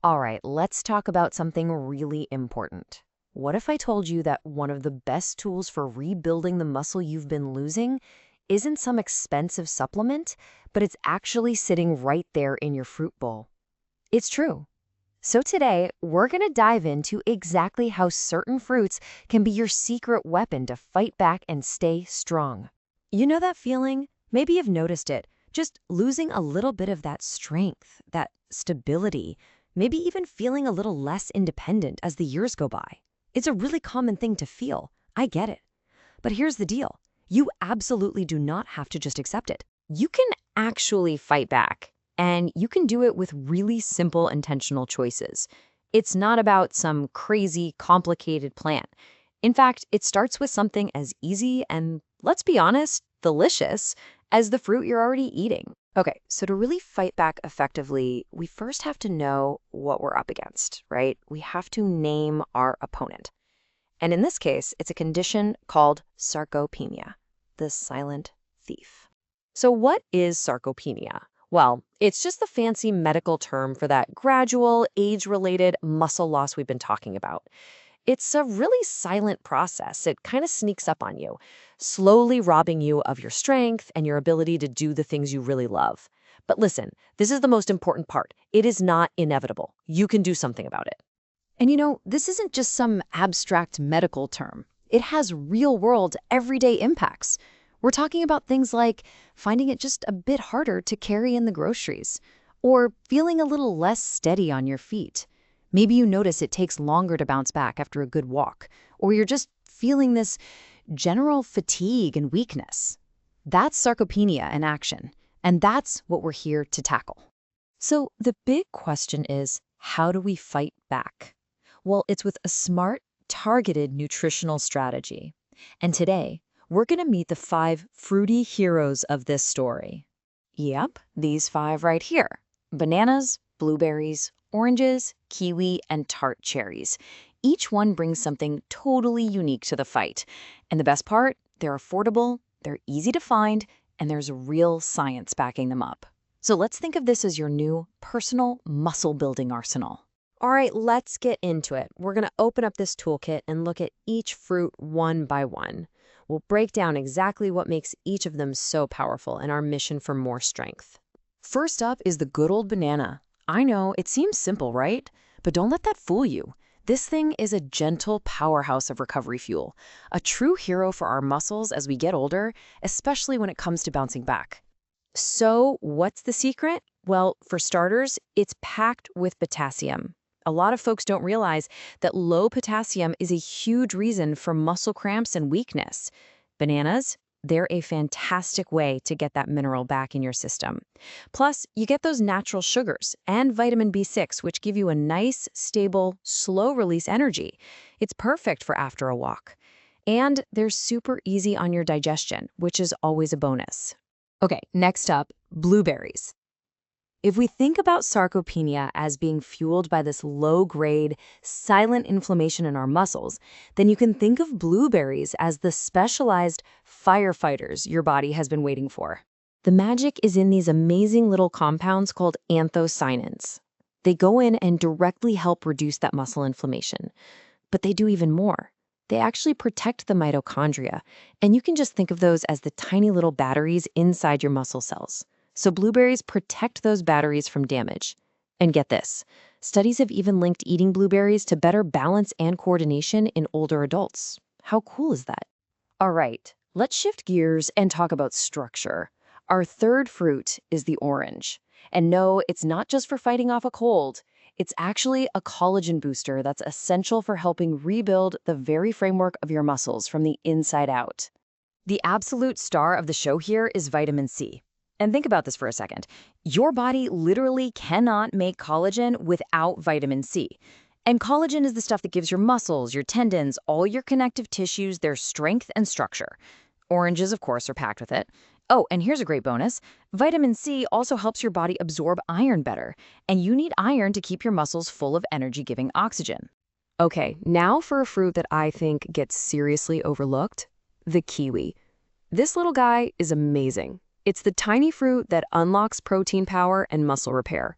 All right, let's talk about something really important. What if I told you that one of the best tools for rebuilding the muscle you've been losing isn't some expensive supplement, but it's actually sitting right there in your fruit bowl? It's true. So today, we're going to dive into exactly how certain fruits can be your secret weapon to fight back and stay strong. You know that feeling? Maybe you've noticed it. Just losing a little bit of that strength, that stability, maybe even feeling a little less independent as the years go by. It's a really common thing to feel. I get it. But here's the deal. You absolutely do not have to just accept it. You can actually fight back, and you can do it with really simple, intentional choices. It's not about some crazy, complicated plan. In fact, it starts with something as easy and, let's be honest, delicious as the fruit you're already eating. Okay, so to really fight back effectively, we first have to know what we're up against, right? We have to name our opponent. And in this case, it's a condition called sarcopenia, the silent thief. So what is sarcopenia? Well, it's just the fancy medical term for that gradual, age-related muscle loss we've been talking about. It's a really silent process. It kind of sneaks up on you, slowly robbing you of your strength and your ability to do the things you really love. But listen, this is the most important part. It is not inevitable. You can do something about it. And this isn't just some abstract medical term. It has real-world, everyday impacts. We're talking about things like finding it just a bit harder to carry in the groceries, or feeling a little less steady on your feet. Maybe you notice it takes longer to bounce back after a good walk, or you're just feeling this general fatigue and weakness. That's sarcopenia in action, and that's what we're here to tackle. So the big question is, how do we fight back? Well, it's with a smart, targeted nutritional strategy. And today, we're going to meet the 5 fruity heroes of this story. Yep, these 5 right here. Bananas, blueberries, oranges, kiwi, and tart cherries. Each one brings something totally unique to the fight. And the best part, they're affordable, they're easy to find, and there's real science backing them up. So let's think of this as your new personal muscle-building arsenal. All right, let's get into it. We're going to open up this toolkit and look at each fruit one by one. We'll break down exactly what makes each of them so powerful in our mission for more strength. First up is the good old banana. I know, it seems simple, right? But don't let that fool you. This thing is a gentle powerhouse of recovery fuel, a true hero for our muscles as we get older, especially when it comes to bouncing back. So what's the secret? Well, for starters, it's packed with potassium. A lot of folks don't realize that low potassium is a huge reason for muscle cramps and weakness. Bananas, they're a fantastic way to get that mineral back in your system. Plus, you get those natural sugars and vitamin B6, which give you a nice, stable, slow-release energy. It's perfect for after a walk. And they're super easy on your digestion, which is always a bonus. Okay, next up, blueberries. If we think about sarcopenia as being fueled by this low-grade, silent inflammation in our muscles, then you can think of blueberries as the specialized firefighters your body has been waiting for. The magic is in these amazing little compounds called anthocyanins. They go in and directly help reduce that muscle inflammation. But they do even more. They actually protect the mitochondria, and you can just think of those as the tiny little batteries inside your muscle cells. So blueberries protect those batteries from damage. And get this, studies have even linked eating blueberries to better balance and coordination in older adults. How cool is that? All right, let's shift gears and talk about structure. Our third fruit is the orange. And no, it's not just for fighting off a cold. It's actually a collagen booster that's essential for helping rebuild the very framework of your muscles from the inside out. The absolute star of the show here is vitamin C. And think about this for a second. Your body literally cannot make collagen without vitamin C. And collagen is the stuff that gives your muscles, your tendons, all your connective tissues their strength and structure. Oranges, of course, are packed with it. Oh, and here's a great bonus. Vitamin C also helps your body absorb iron better. And you need iron to keep your muscles full of energy-giving oxygen. Okay, now for a fruit that I think gets seriously overlooked, the kiwi. This little guy is amazing. It's the tiny fruit that unlocks protein power and muscle repair.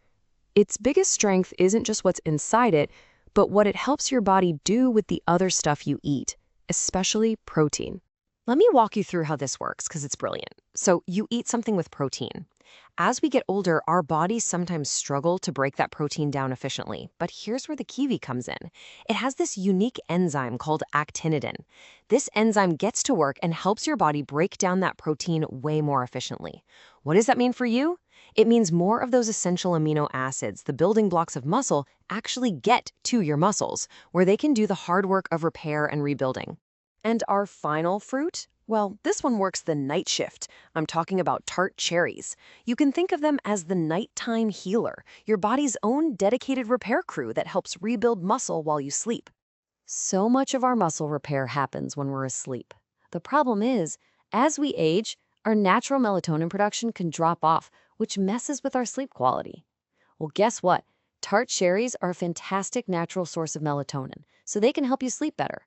Its biggest strength isn't just what's inside it, but what it helps your body do with the other stuff you eat, especially protein. Let me walk you through how this works because it's brilliant. So you eat something with protein. As we get older, our bodies sometimes struggle to break that protein down efficiently. But here's where the kiwi comes in. It has this unique enzyme called actinidin. This enzyme gets to work and helps your body break down that protein way more efficiently. What does that mean for you? It means more of those essential amino acids, the building blocks of muscle, actually get to your muscles, where they can do the hard work of repair and rebuilding. And our final fruit? Well, this one works the night shift. I'm talking about tart cherries. You can think of them as the nighttime healer, your body's own dedicated repair crew that helps rebuild muscle while you sleep. So much of our muscle repair happens when we're asleep. The problem is, as we age, our natural melatonin production can drop off, which messes with our sleep quality. Well, guess what? Tart cherries are a fantastic natural source of melatonin, so they can help you sleep better.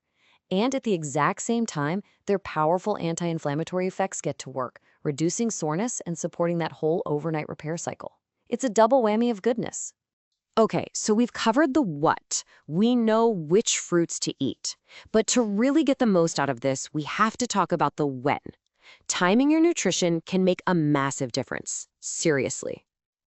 And at the exact same time, their powerful anti-inflammatory effects get to work, reducing soreness and supporting that whole overnight repair cycle. It's a double whammy of goodness. Okay, so we've covered the what. We know which fruits to eat. But to really get the most out of this, we have to talk about the when. Timing your nutrition can make a massive difference. Seriously.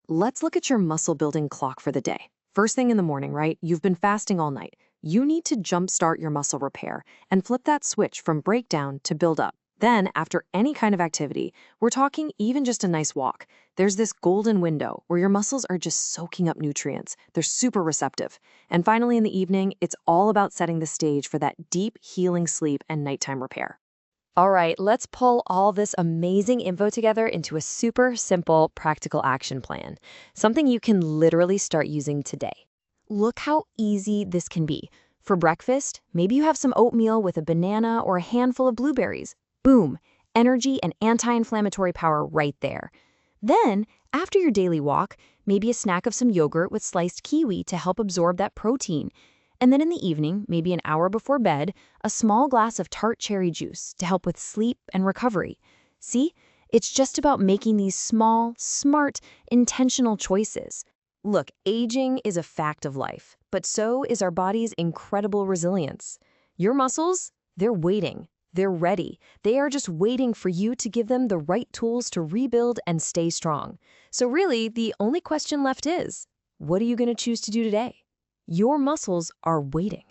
Let's look at your muscle building clock for the day. First thing in the morning, right? You've been fasting all night. You need to jumpstart your muscle repair and flip that switch from breakdown to build up. Then, after any kind of activity, we're talking even just a nice walk, there's this golden window where your muscles are just soaking up nutrients. They're super receptive. And finally, in the evening, it's all about setting the stage for that deep healing sleep and nighttime repair. All right, let's pull all this amazing info together into a super simple, practical action plan. Something you can literally start using today. Look how easy this can be. For breakfast, maybe you have some oatmeal with a banana or a handful of blueberries. Boom, energy and anti-inflammatory power right there. Then, after your daily walk, maybe a snack of some yogurt with sliced kiwi to help absorb that protein. And then in the evening, maybe an hour before bed, a small glass of tart cherry juice to help with sleep and recovery. See, it's just about making these small, smart, intentional choices. Look, aging is a fact of life, but so is our body's incredible resilience. Your muscles, they're waiting. They're ready. They are just waiting for you to give them the right tools to rebuild and stay strong. So really, the only question left is, what are you going to choose to do today? Your muscles are waiting.